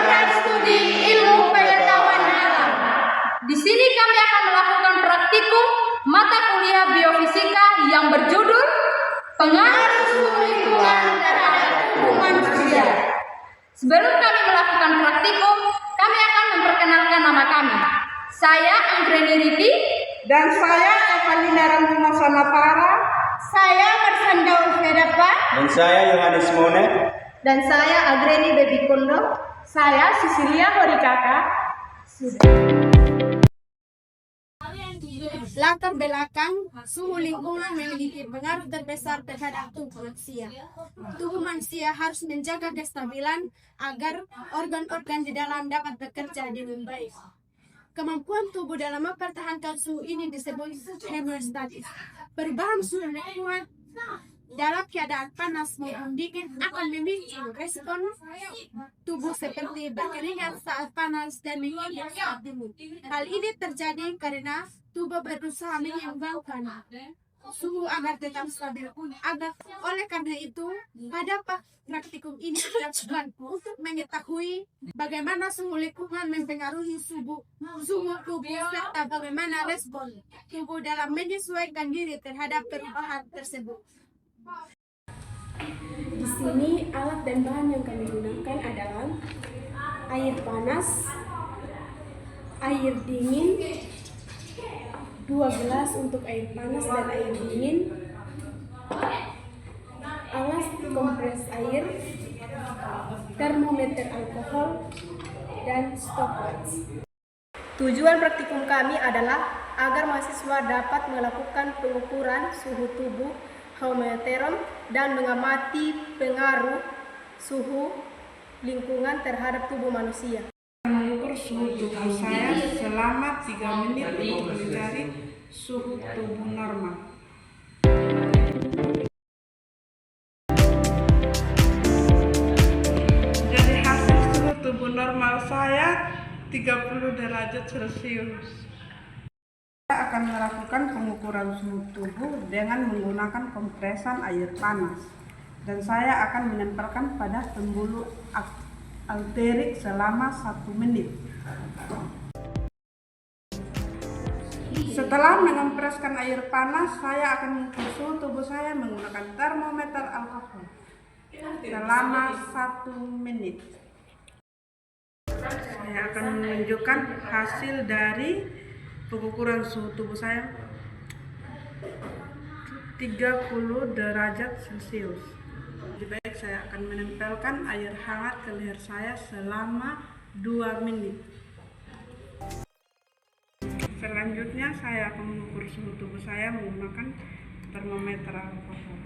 program studi ilmu pengetahuan alam. Di sini kami akan melakukan praktikum mata kuliah biofisika yang berjudul Pengaruh Suhu Lingkungan terhadap Tubuh Manusia. Sebelum kami melakukan praktikum, kami akan memperkenalkan nama kami. Saya Anggreni Riti. Dan saya Evalina Ramuna Samapara. Saya Marsanda Ulfedapa. Dan saya Yohanes Mone. Dan saya Agreni Baby Kondo. Saya Sisilia Horikaka. Latar belakang suhu lingkungan memiliki pengaruh terbesar terhadap tubuh manusia. Tubuh manusia harus menjaga kestabilan agar organ-organ di dalam dapat bekerja dengan baik. Kemampuan tubuh dalam mempertahankan suhu ini disebut hemostatis. Perubahan suhu lingkungan dalam keadaan panas maupun dingin akan memicu respon tubuh seperti berkeringat saat panas dan mengingat saat dingin. Hal ini terjadi karena tubuh berusaha menyeimbangkan suhu agar tetap stabil. Oleh karena itu, pada praktikum ini dilakukan untuk mengetahui bagaimana suhu lingkungan mempengaruhi suhu tubuh serta bagaimana respon tubuh dalam menyesuaikan diri terhadap perubahan tersebut. Di sini alat dan bahan yang kami gunakan adalah air panas, air dingin, 2 gelas untuk air panas dan air dingin, alas kompres air, termometer alkohol, dan stopwatch. Tujuan praktikum kami adalah agar mahasiswa dapat melakukan pengukuran suhu tubuh homeoteron dan mengamati pengaruh suhu lingkungan terhadap tubuh manusia. Mengukur suhu tubuh saya selama 3 menit untuk mencari suhu tubuh normal. Jadi hasil suhu tubuh normal saya 30 derajat Celcius. Saya akan melakukan pengukuran suhu tubuh dengan menggunakan kompresan air panas, dan saya akan menempelkan pada pembuluh arterik selama 1 menit. Setelah mengompreskan air panas, saya akan mengukur suhu tubuh saya menggunakan termometer alkohol selama 1 menit. Saya akan menunjukkan hasil dari pengukuran suhu tubuh saya 30 derajat Celcius. Lebih baik saya akan menempelkan air hangat ke leher saya selama 2 menit. Selanjutnya saya akan mengukur suhu tubuh saya menggunakan termometer alkohol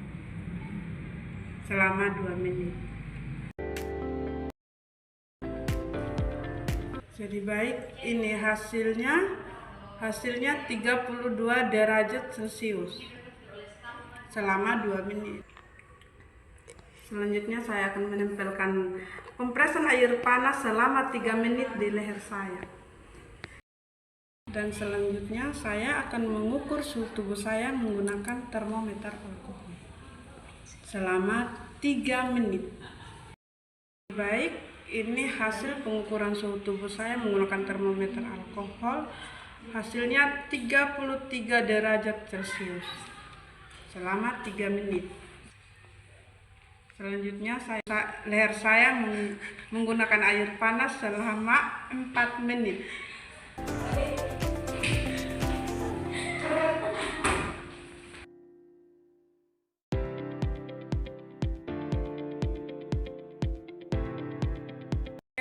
selama 2 menit. Jadi baik, ini hasilnya 32 derajat Celcius selama 2 menit. Selanjutnya saya akan menempelkan kompresan air panas selama 3 menit di leher saya. Dan selanjutnya saya akan mengukur suhu tubuh saya menggunakan termometer alkohol selama 3 menit. Baik, ini hasil pengukuran suhu tubuh saya menggunakan termometer alkohol. Hasilnya 33 derajat Celcius selama 3 menit. Selanjutnya leher saya menggunakan air panas selama 4 menit.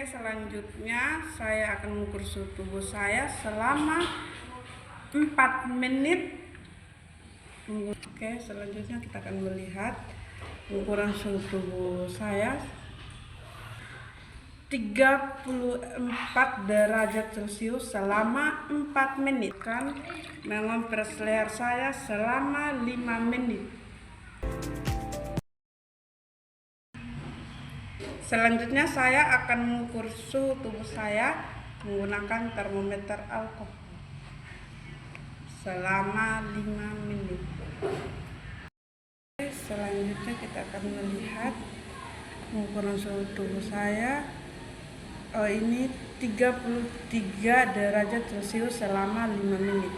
Selanjutnya saya akan mengukur suhu tubuh saya selama 4 menit. Oke, selanjutnya kita akan melihat ukuran suhu tubuh saya 34 derajat Celcius selama 4 menit. Kan mengompres leher saya selama 5 menit. Selanjutnya saya akan mengukur suhu tubuh saya menggunakan termometer alkohol selama 5 menit. Selanjutnya kita akan melihat pengukuran suhu tubuh saya Ini 33 derajat Celcius selama 5 menit.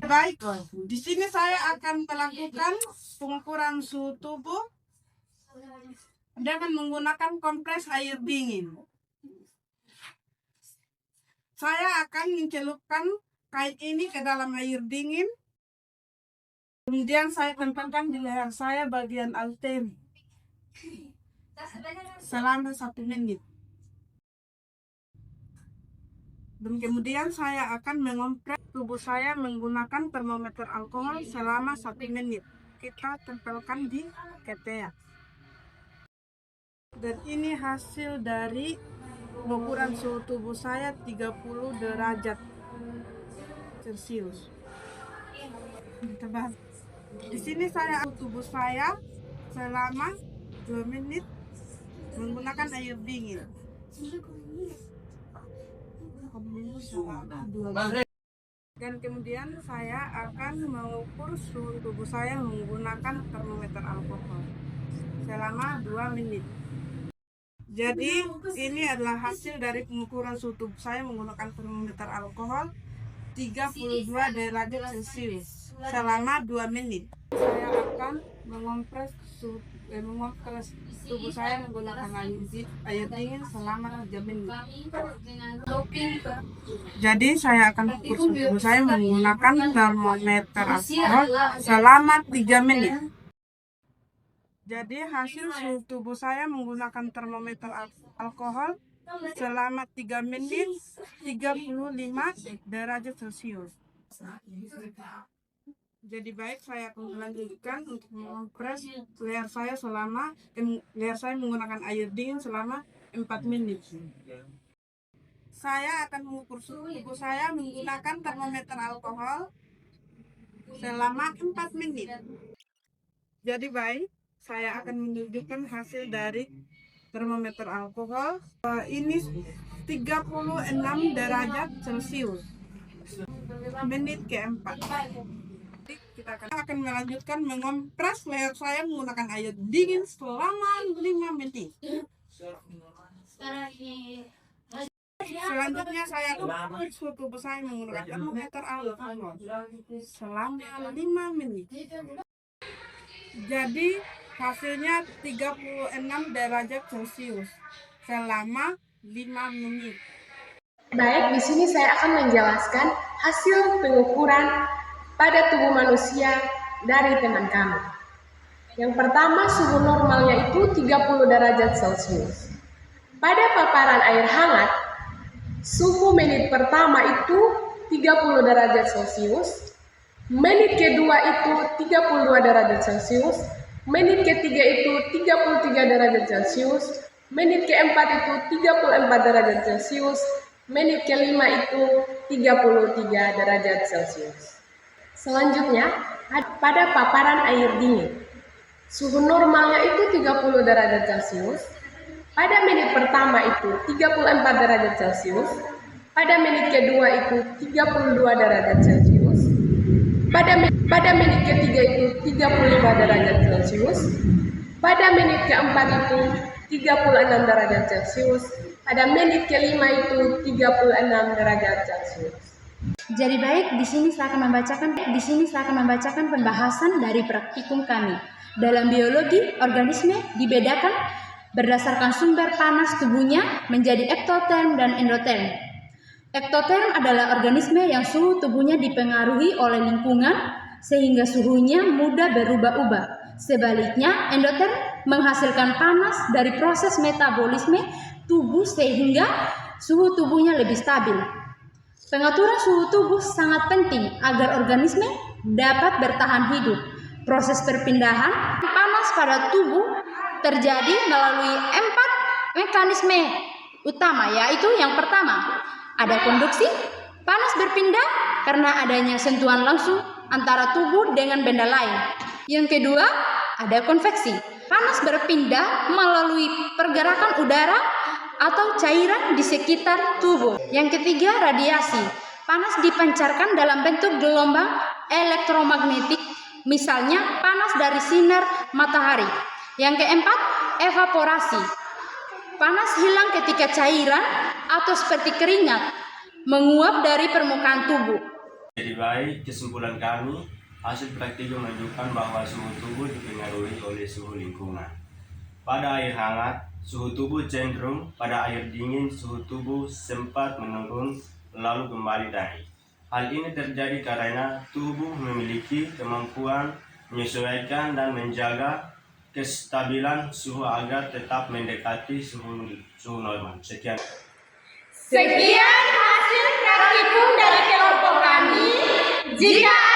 Baik, di sini saya akan melakukan pengukuran suhu tubuh dengan menggunakan kompres air dingin. Saya akan mencelupkan kain ini ke dalam air dingin. Kemudian saya tempelkan di leher saya bagian alteri selama 1 menit. Dan kemudian saya akan mengompres tubuh saya menggunakan termometer alkohol selama 1 menit. Kita tempelkan di ketiak. Dan ini hasil dari pengukuran suhu tubuh saya 30 derajat Celcius. Kita bahas. Di sini saya tubuh saya selama 2 menit menggunakan air dingin. Dan kemudian saya akan mengukur suhu tubuh saya menggunakan termometer alkohol selama 2 menit. Jadi ini adalah hasil dari pengukuran suhu tubuh saya menggunakan termometer alkohol 32 derajat Celcius selama 2 menit. Saya akan mengompres tubuh saya menggunakan air dingin selama 3 menit. Jadi saya akan ukur suhu tubuh saya menggunakan termometer alkohol selama 3 menit. Jadi hasil suhu tubuh saya menggunakan termometer alkohol selama 3 menit 35 derajat Celcius. Jadi baik, saya akan melanjutkan untuk mengompres leher saya menggunakan air dingin selama 4 menit. Saya akan mengukur suhu tubuh saya menggunakan termometer alkohol selama 4 menit. Jadi baik, saya akan menunjukkan hasil dari termometer alkohol. Ini 36 derajat Celcius. Menit keempat. Kita akan melanjutkan mengompres leher saya menggunakan air dingin selama 5 menit. Selanjutnya saya ukur suhu tubuh saya menggunakan termometer alkohol selama 5 menit. Jadi hasilnya 36 derajat Celcius selama 5 menit. Baik, di sini saya akan menjelaskan hasil pengukuran pada tubuh manusia dari teman kami. Yang pertama, suhu normalnya itu 30 derajat Celcius. Pada paparan air hangat, suhu menit pertama itu 30 derajat Celcius, menit kedua itu 32 derajat Celcius, menit ketiga itu 33 derajat Celcius, menit keempat itu 34 derajat Celcius, menit kelima itu 33 derajat Celcius. Selanjutnya, pada paparan air dingin, suhu normalnya itu 30 derajat Celcius. Pada menit pertama itu 34 derajat Celcius. Pada menit kedua itu 32 derajat Celcius. Pada menit ketiga itu 35 derajat Celcius. Pada menit keempat itu 36 derajat Celcius. Pada menit kelima itu 36 derajat Celcius. Jadi baik, di sini saya akan membacakan pembahasan dari praktikum kami. Dalam biologi, organisme dibedakan berdasarkan sumber panas tubuhnya menjadi ektoterm dan endoterm. Ektoterm adalah organisme yang suhu tubuhnya dipengaruhi oleh lingkungan sehingga suhunya mudah berubah-ubah. Sebaliknya, endoterm menghasilkan panas dari proses metabolisme tubuh sehingga suhu tubuhnya lebih stabil. Pengaturan suhu tubuh sangat penting agar organisme dapat bertahan hidup. Proses perpindahan panas pada tubuh terjadi melalui 4 mekanisme utama, yaitu yang pertama, ada konduksi. Panas berpindah karena adanya sentuhan langsung antara tubuh dengan benda lain. Yang kedua, ada konveksi. Panas berpindah melalui pergerakan udara atau cairan di sekitar tubuh. Yang ketiga, radiasi. Panas dipancarkan dalam bentuk gelombang elektromagnetik, misalnya panas dari sinar matahari. Yang keempat, evaporasi. panas hilang ketika cairan atau seperti keringat menguap dari permukaan tubuh. Jadi baik, kesimpulan kami, hasil praktikum menunjukkan bahwa suhu tubuh dipengaruhi oleh suhu lingkungan. Pada air hangat, suhu tubuh cenderung, pada air dingin suhu tubuh sempat menurun lalu kembali naik. Hal ini terjadi karena tubuh memiliki kemampuan menyesuaikan dan menjaga kestabilan suhu agar tetap mendekati suhu normal. Sekian. Sekian hasil praktikum dari kelompok kami. Jika